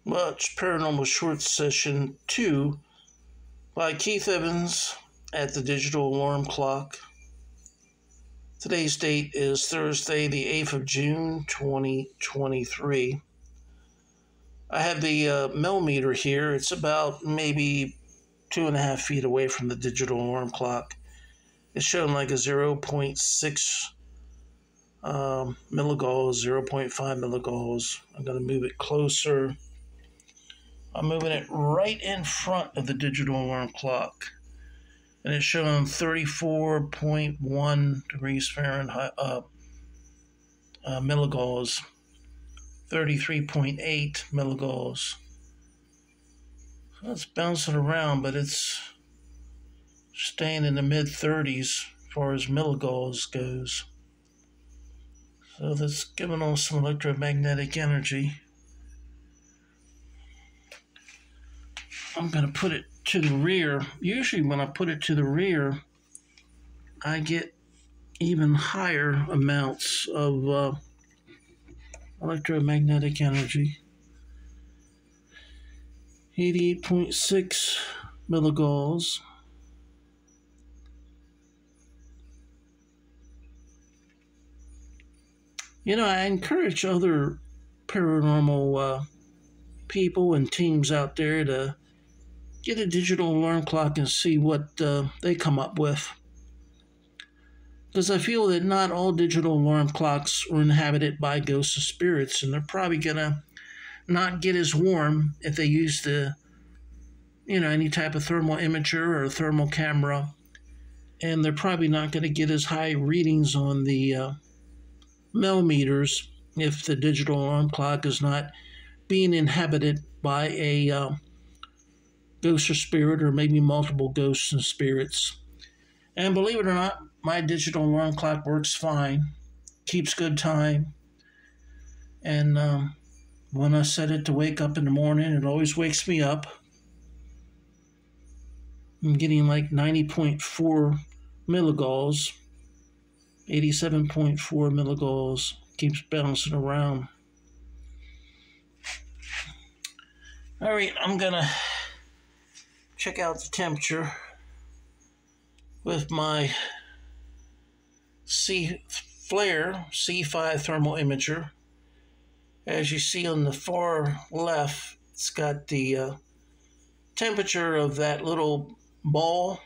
Watch Paranormal Short Session 2 by Keith Evans at the Digital Alarm Clock. Today's date is Thursday, the 8th of June, 2023. I have the Mel Meter here. It's about maybe 2.5 feet away from the digital alarm clock. It's showing like a 0.6 milligauss, 0.5 milligauss. I'm going to move it closer. I'm moving it right in front of the digital alarm clock. And it's showing 34.1 degrees Fahrenheit, milligauss, 33.8 milligauss. So it's bouncing around, but it's staying in the mid-30s as far as milligauss goes. So that's giving off some electromagnetic energy. I'm going to put it to the rear. Usually when I put it to the rear, I get even higher amounts of electromagnetic energy. 88.6 milligauss. You know, I encourage other paranormal people and teams out there to get a digital alarm clock and see what they come up with. Because I feel that not all digital alarm clocks are inhabited by ghosts or spirits, and they're probably going to not get as warm if they use any type of thermal imager or thermal camera, and they're probably not going to get as high readings on the Mel meters if the digital alarm clock is not being inhabited by a ghost or spirit, or maybe multiple ghosts and spirits. And believe it or not, my digital alarm clock works fine, keeps good time, and when I set it to wake up in the morning, it always wakes me up. I'm getting like 90.4 milligauss, 87.4 milligauss, keeps bouncing around. All right, I'm gonna check out the temperature with my FLIR C5 Thermal Imager. As you see on the far left, it's got the temperature of that little ball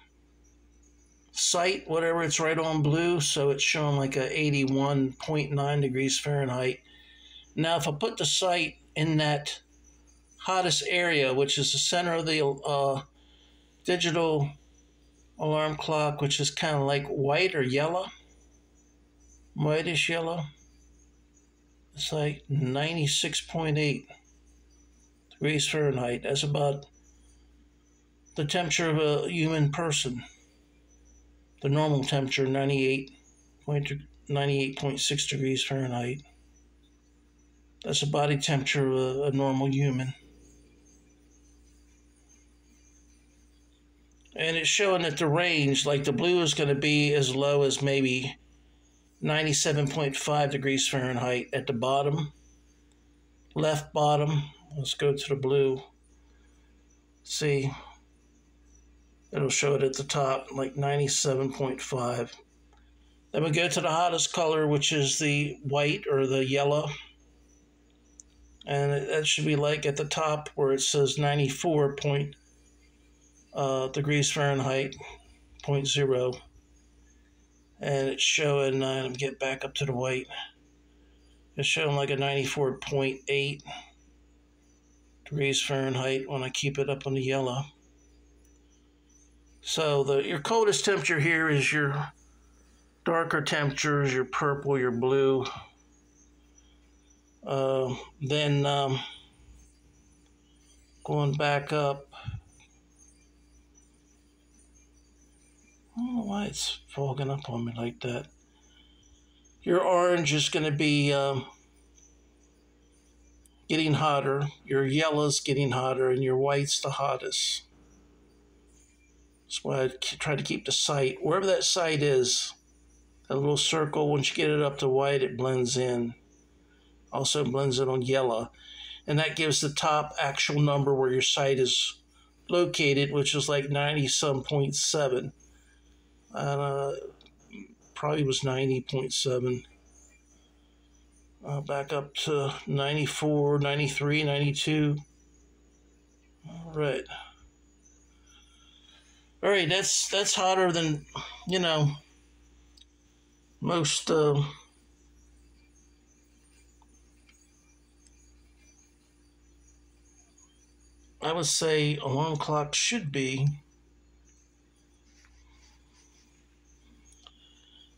sight, whatever, it's right on blue, so it's showing like a 81.9 degrees Fahrenheit. Now, if I put the sight in that hottest area, which is the center of the digital alarm clock, which is kind of like white or yellow, whitish yellow, it's like 96.8 degrees Fahrenheit. That's about the temperature of a human person. The normal temperature, 98.6 degrees Fahrenheit. That's the body temperature of a normal human. And it's showing that the range, like the blue is going to be as low as maybe 97.5 degrees Fahrenheit at the bottom. Left bottom. Let's go to the blue. See, it'll show it at the top, like 97.5. Then we go to the hottest color, which is the white or the yellow. And that should be like at the top where it says 94 degrees Fahrenheit, 0.0. And it's showing, let me get back up to the white. It's showing like a 94.8 degrees Fahrenheit when I keep it up on the yellow. So your coldest temperature here is your darker temperatures, your purple, your blue. Then going back up, I don't know why it's fogging up on me like that. Your orange is going to be getting hotter, your yellow's getting hotter, and your white's the hottest. That's why I try to keep the sight, wherever that sight is, that little circle, once you get it up to white, it blends in. Also blends in on yellow. and that gives the top actual number where your site is located, which is like 90-some.7. Probably was 90.7. Back up to 94, 93, 92. All right. All right, that's hotter than, most I would say alarm clock should be.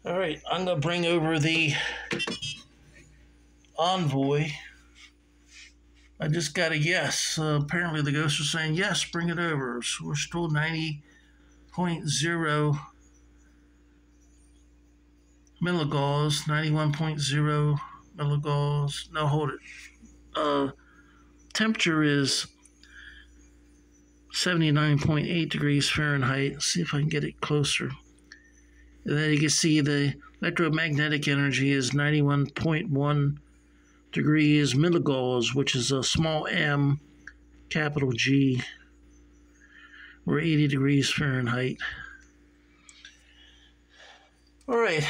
All right, I'm going to bring over the Onvoy. I just got a yes. Apparently the ghosts are saying, yes, bring it over. So we're still 90.0 milligauss, 91.0 milligauss. No, hold it. Temperature is 79.8 degrees Fahrenheit. Let's see if I can get it closer. And then you can see the electromagnetic energy is 91.1 degrees milligauss, which is a small m, capital G. We're 80 degrees Fahrenheit. All right.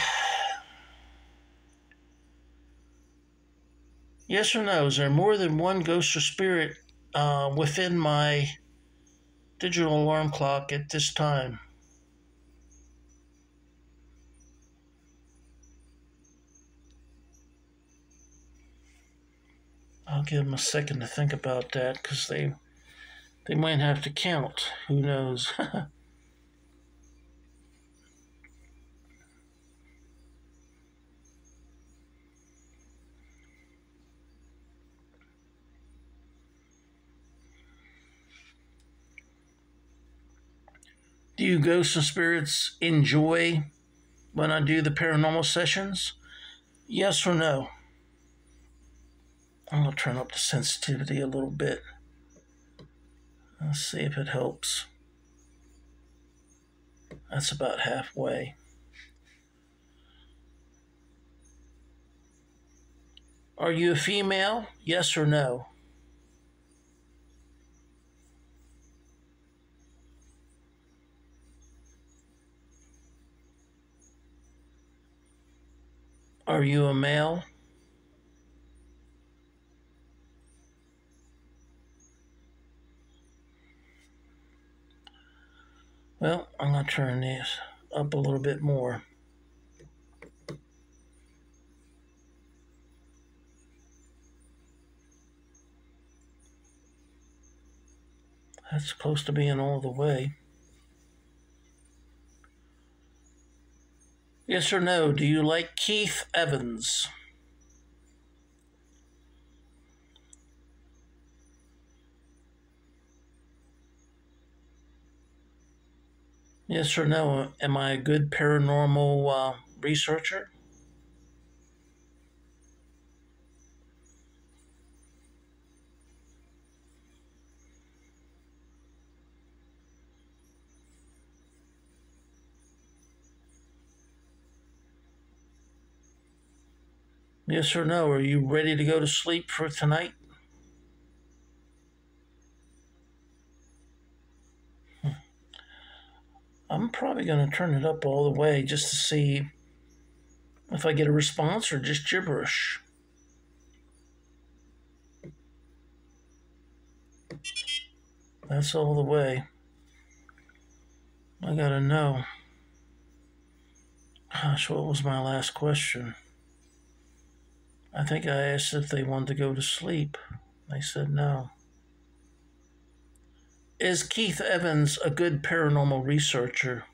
Yes or no? Is there more than one ghost or spirit within my digital alarm clock at this time? I'll give them a second to think about that because they might have to count. Who knows? Do you ghosts and spirits enjoy when I do the paranormal sessions? Yes or no? I'm going to turn up the sensitivity a little bit. Let's see if it helps. That's about halfway. Are you a female? Yes or no? Are you a male? Well, I'm going to turn this up a little bit more. That's close to being all the way. Yes or no? Do you like Keith Evans? Yes or no? Am I a good paranormal researcher? Yes or no? Are you ready to go to sleep for tonight? I'm probably going to turn it up all the way just to see if I get a response or just gibberish. That's all the way. I gotta know. Gosh, what was my last question? I think I asked if they wanted to go to sleep. They said no. Is Keith Evans a good paranormal researcher?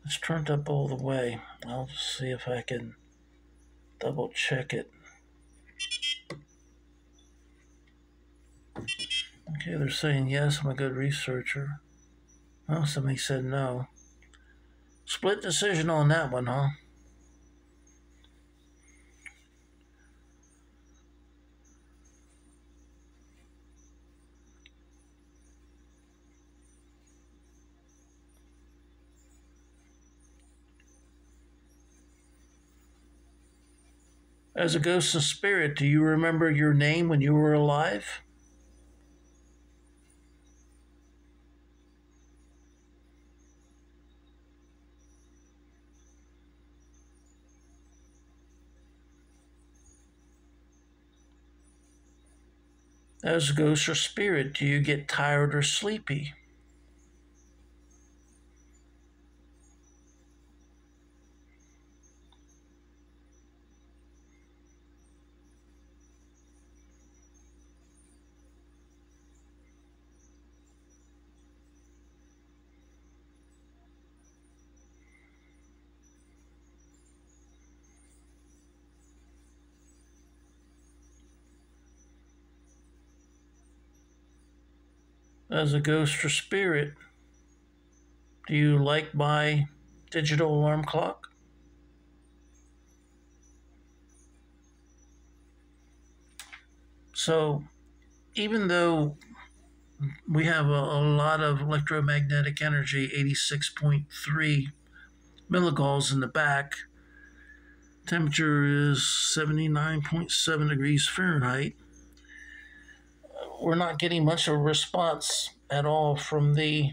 It's turned up all the way. I'll just see if I can double check it. Okay, they're saying yes, I'm a good researcher. Well, somebody said no. Split decision on that one, huh? As a ghost and spirit, do you remember your name when you were alive? As a ghost or spirit, do you get tired or sleepy? As a ghost or spirit, do you like my digital alarm clock? So, even though we have a lot of electromagnetic energy, 86.3 milligauss in the back, temperature is 79.7 degrees Fahrenheit, we're not getting much of a response at all from the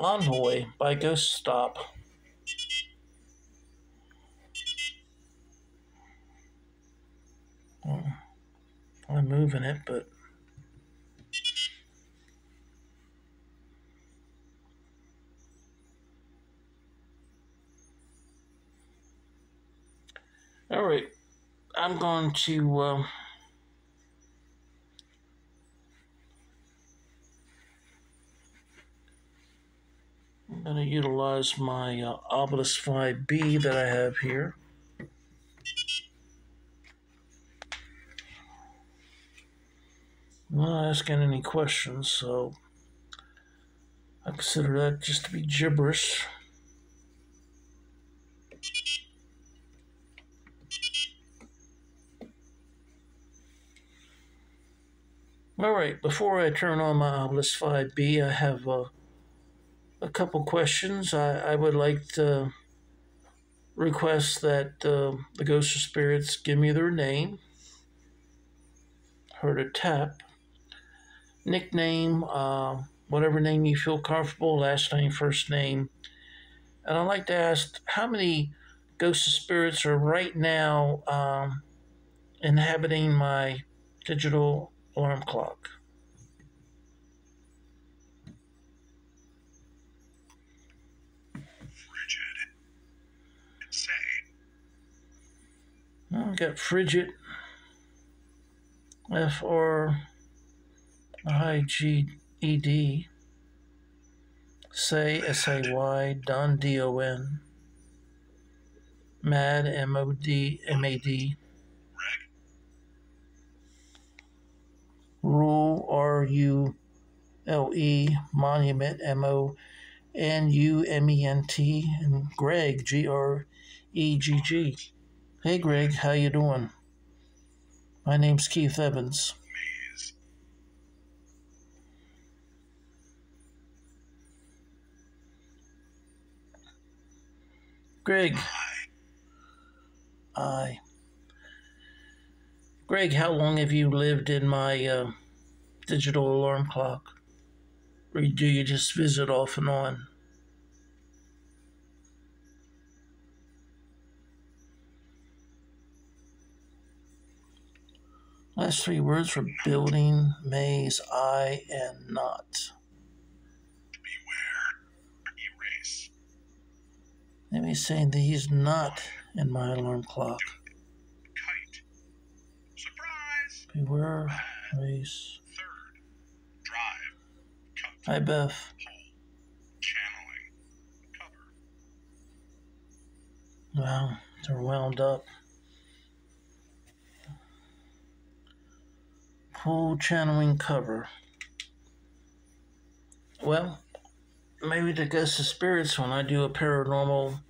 Onvoy by Ghost Stop. I'm moving it, but all right. I'm going to utilize my Ovilus Vb that I have here. I'm not asking any questions, so I consider that just to be gibberish. All right, before I turn on my Ovilus Vb, I have a couple questions. I would like to request that the ghosts or spirits give me their name, heard a tap, nickname, whatever name you feel comfortable, last name, first name. And I'd like to ask how many ghosts or spirits are right now inhabiting my digital alarm clock. Frigid. Insane. Well, we got Frigid, FRIGED, Say, SAY, Don, DON, Mad, MOD, Reg. Rule, RULE, Monument, MONUMENT, and Greg, GREGG. Hey Greg, how you doing? My name's Keith Evans. Maze. Greg. Greg, how long have you lived in my digital alarm clock? Or do you just visit off and on? Last three words were building, maze, I, and not. Beware. Erase. Let me say that he's not in my alarm clock. Kite. Surprise. Beware, race. Third. Drive. Cut. Hi, Beth. Hole. Channeling. Cover. Wow, they're wound up. Full channeling cover. Well, maybe the ghosts of spirits, when I do a paranormal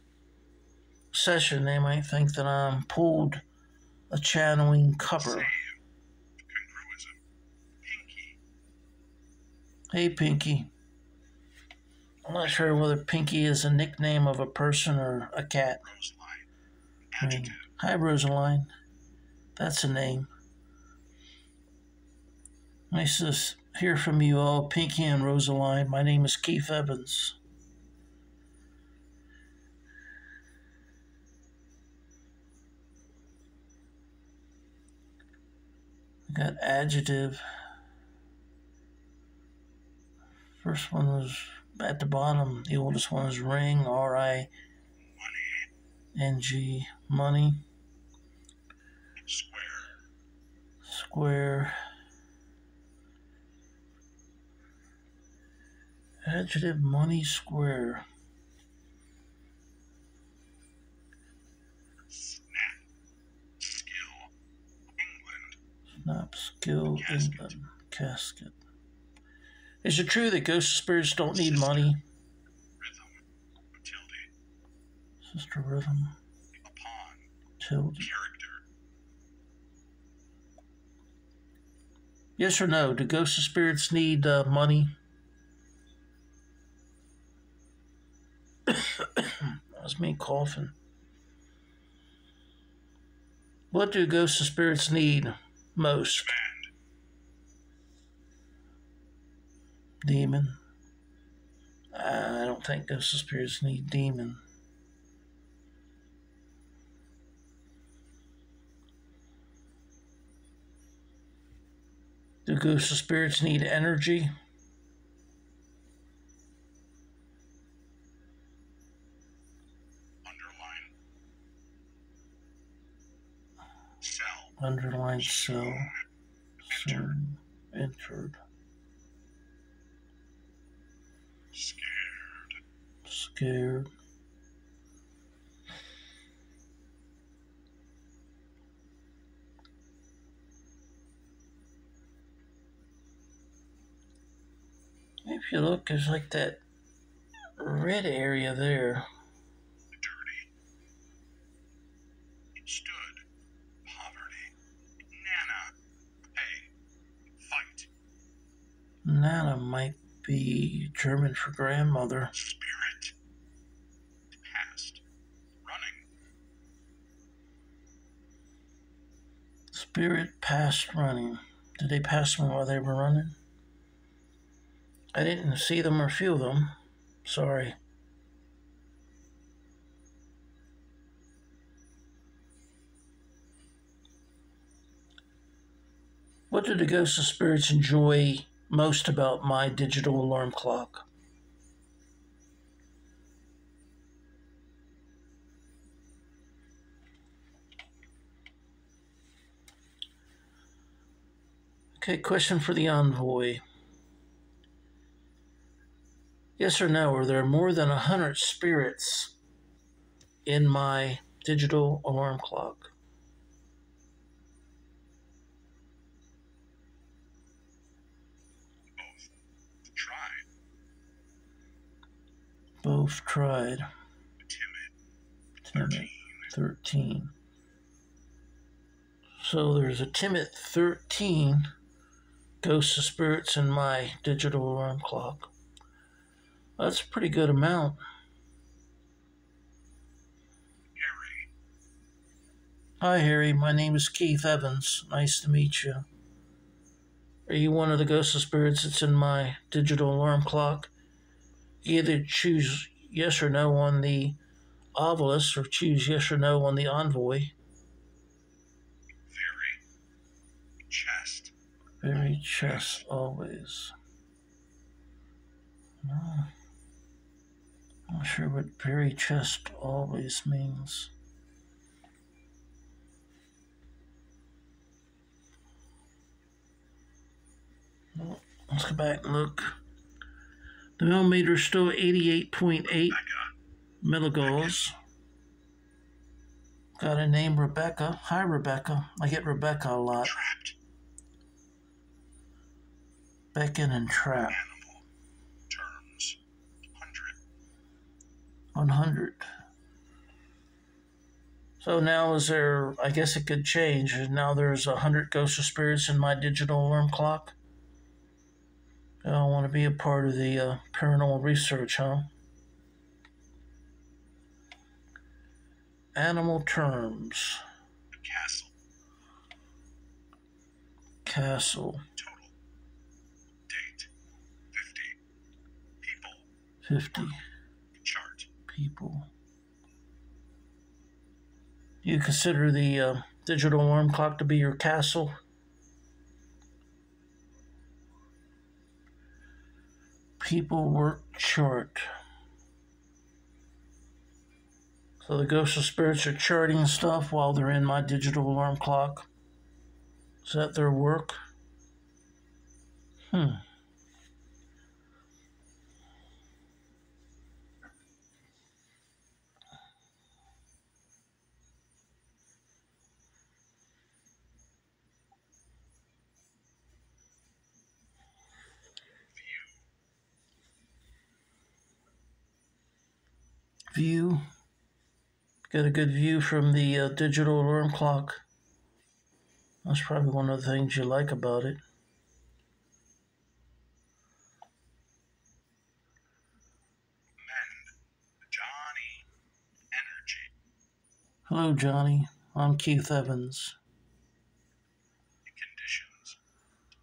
session, they might think that I'm pulled a channeling cover. Congruism. Pinky. Hey, Pinky. I'm not sure whether Pinky is a nickname of a person or a cat. Roseline. I mean, Adjective. Hi, Rosaline. That's a name. Nice to hear from you all, Pinky and Rosaline. My name is Keith Evans. I got adjective. First one was at the bottom. The oldest one is ring, R-I-N-G, money. Square. Adjective, money, square. Snap, skill, England. Casket. Is it true that ghosts and spirits don't need money? Rhythm. Tilde. Sister rhythm. Upon. Tilde. Character. Yes or no? Do ghosts and spirits need money? That was me coughing. What do ghosts and spirits need most? Demand. Demon. I don't think ghosts and spirits need demon. Do ghosts and spirits need energy? Underline. Cell. Underline cell. Soon entered. Scared. Scared. If you look, there's like that red area there. Dirty. Stood. Poverty. Nana. Pay. Fight. Nana might be German for grandmother. Spirit. Past. Running. Spirit past running. Did they pass me while they were running? I didn't see them or feel them. Sorry. What do the ghosts and spirits enjoy most about my digital alarm clock? Okay, question for the Onvoy. Yes or no, are there more than 100 spirits in my digital alarm clock? Both. Tried. Both tried. Timid. 13. So there's a timid 13 ghosts and spirits in my digital alarm clock. That's a pretty good amount. Harry. Hi, Harry. My name is Keith Evans. Nice to meet you. Are you one of the ghosts and spirits that's in my digital alarm clock? Either choose yes or no on the Ovilus or choose yes or no on the Onvoy. Very. Chest. Very chest, always. No. I'm not sure what very chest always means. Well, let's go back and look. The Mel Meter is still 88.8 milligauss. Got a name, Rebecca. Hi, Rebecca. I get Rebecca a lot. Trapped. Beckon and trap. Animal. Terms. 100. 100. So now is there, I guess it could change. Now there's 100 ghosts or spirits in my digital alarm clock. I want to be a part of the paranormal research, huh? Animal terms. Castle. Castle. Total. Date. 50. People. 50 Chart. people. Do you consider the digital alarm clock to be your castle? People work chart. So the ghosts of spirits are charting stuff while they're in my digital alarm clock. Is that their work? View. Got a good view from the digital alarm clock. That's probably one of the things you like about it. Mend. Johnny. Energy. Hello, Johnny. I'm Keith Evans. Conditions.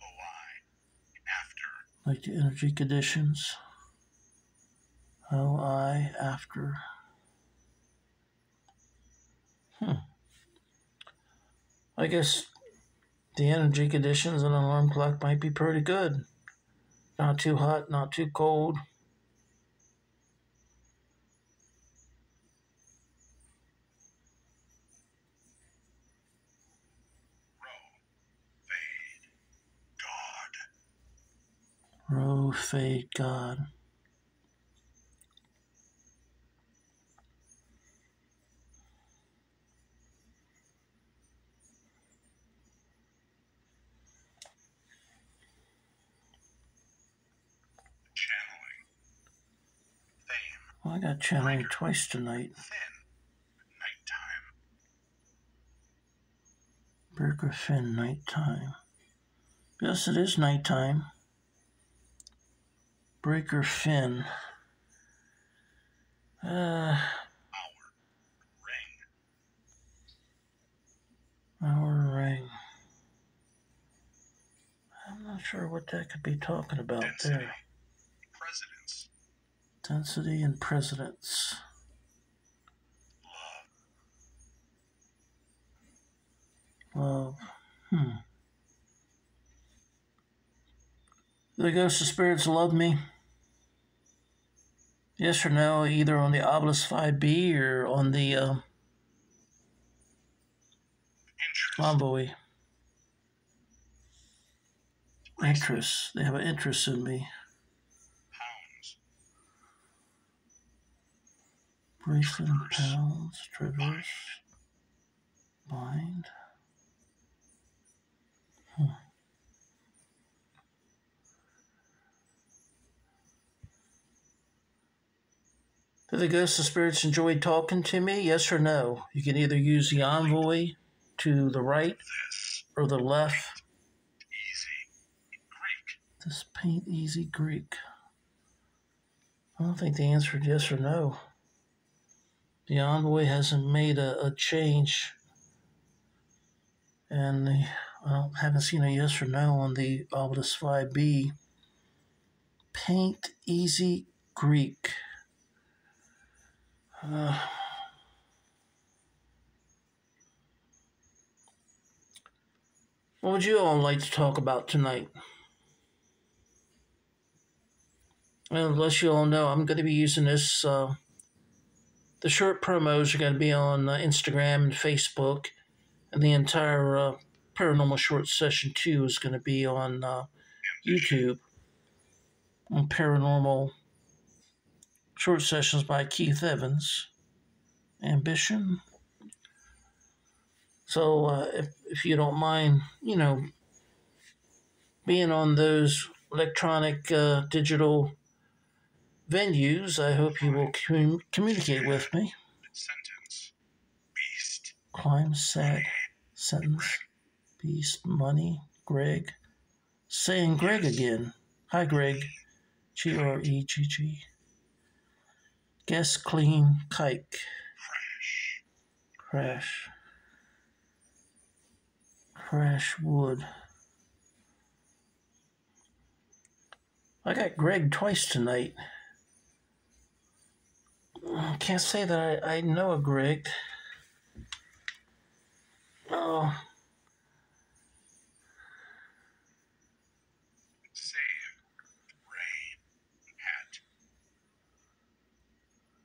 OI. After. Like the energy conditions. OI after. I guess the energy conditions on an alarm clock might be pretty good. Not too hot, not too cold. Row. Fade. God. Row, fade, God. Channeling. Fame. Well, I got channeling twice tonight. Thin. Nighttime. Breaker Finn, nighttime. Yes, it is nighttime. Breaker Finn. Hour. Ring. Our ring. I'm not sure what that could be talking about Density. there. Presidents. Density and presidents. Love. Love. The ghosts of spirits love me? Yes or no, either on the Ovilus Vb or on the Interest. Onvoy. Interest. They have an interest in me. Pounds. Bracelet and Traverse. pounds. Traverse. Bind. Do the ghosts of spirits enjoy talking to me? Yes or no? You can either use the Onvoy to the right This. or the left. Easy. Greek. This paint easy Greek. I don't think the answer is yes or no. The Onvoy hasn't made a change. And I haven't seen a yes or no on the Ovilus Vb. Paint easy Greek. What would you all like to talk about tonight? Well, unless you all know, I'm going to be using this. The short promos are going to be on Instagram and Facebook, and the entire Paranormal Short Session 2 is going to be on YouTube on Paranormal Short Sessions by Keith Evans. Ambition. So if you don't mind, being on those electronic digital venues, I hope you will communicate with me. Sentence. Beast. Climb sad sentence. Beast, money, Greg. Saying Greg again. Hi, Greg. G-R-E-G-G. Guess clean kike. Crash. Crash. Fresh wood. I got Greg twice tonight. I can't say that I know a Greg. Oh.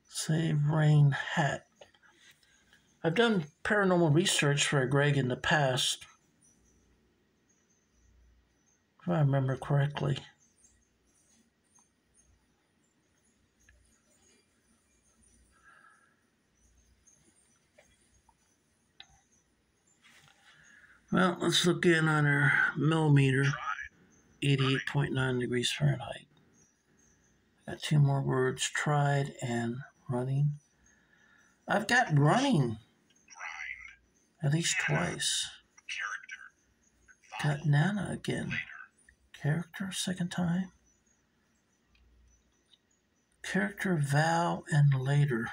Save rain hat. I've done paranormal research for a Greg in the past, if I remember correctly. Well, let's look in on our Mel Meter, 88.9 degrees Fahrenheit. Got two more words, tried and running. I've got running at least twice. Got Nana again. Character, second time. Character, vow, and later.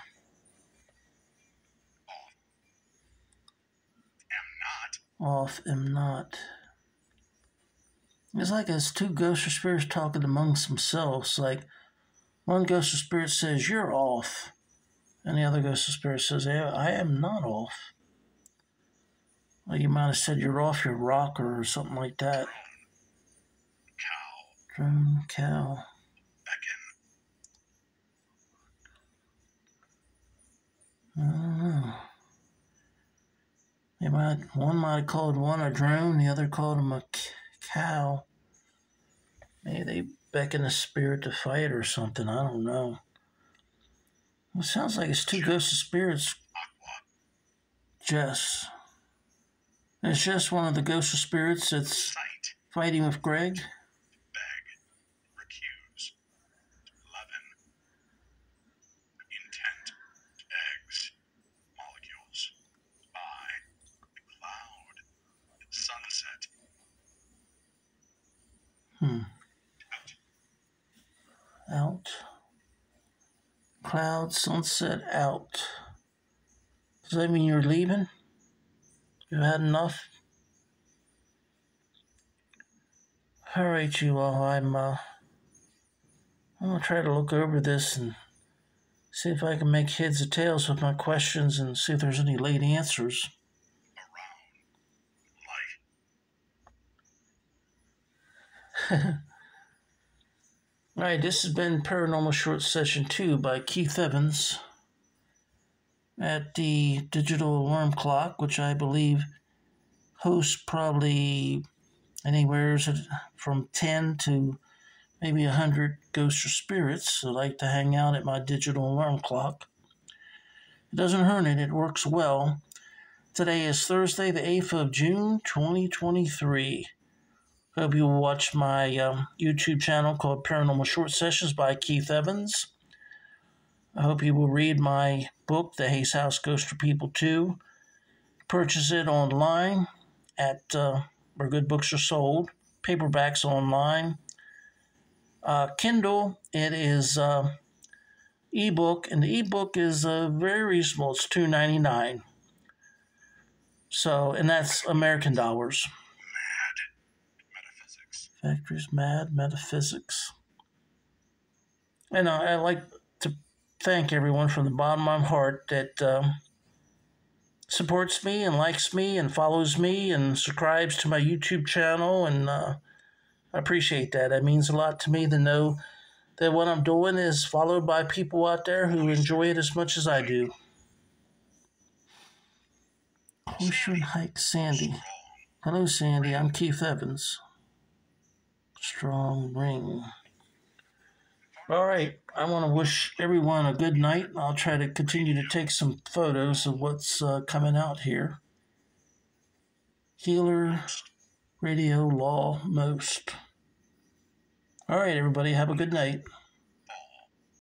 Off, am not. It's like it's two ghosts or spirits talking amongst themselves. Like one ghost or spirit says, "You're off," and the other ghost or spirit says, "I am not off." Well, you might have said you're off your rocker or something like that. Drone, cow. I don't know. One might have called one a drone, the other called him a cow. Maybe they beckon a spirit to fight or something. I don't know. It sounds like it's two ghosts of spirits. Jess. It's just one of the ghosts of spirits that's fighting with Greg. Out. Cloud, sunset, out. Does that mean you're leaving? You had enough? All right, you all. I'm gonna try to look over this and see if I can make heads or tails with my questions and see if there's any late answers. All right, this has been Paranormal Short Session 2 by Keith Evans at the Digital Alarm Clock, which I believe hosts probably anywhere from 10 to maybe 100 ghosts or spirits that like to hang out at my digital alarm clock. It doesn't hurt it works well. Today is Thursday, the 8th of June, 2023. Hope you will watch my YouTube channel called Paranormal Short Sessions by Keith Evans. I hope you will read my book, The Hayes House Ghost for People 2. Purchase it online at where good books are sold. Paperbacks online. Kindle, it is ebook, and the ebook is very reasonable. It's $2.99. So, and that's American dollars. Factories, Mad Metaphysics. And I'd like to thank everyone from the bottom of my heart that supports me and likes me and follows me and subscribes to my YouTube channel, and I appreciate that. It means a lot to me to know that what I'm doing is followed by people out there who enjoy it as much as I do. Ocean Hike Sandy. Hello, Sandy. I'm Keith Evans. Strong ring. All right. I want to wish everyone a good night. I'll try to continue to take some photos of what's coming out here. Healer, Radio, Law, Most. All right, everybody. Have a good night.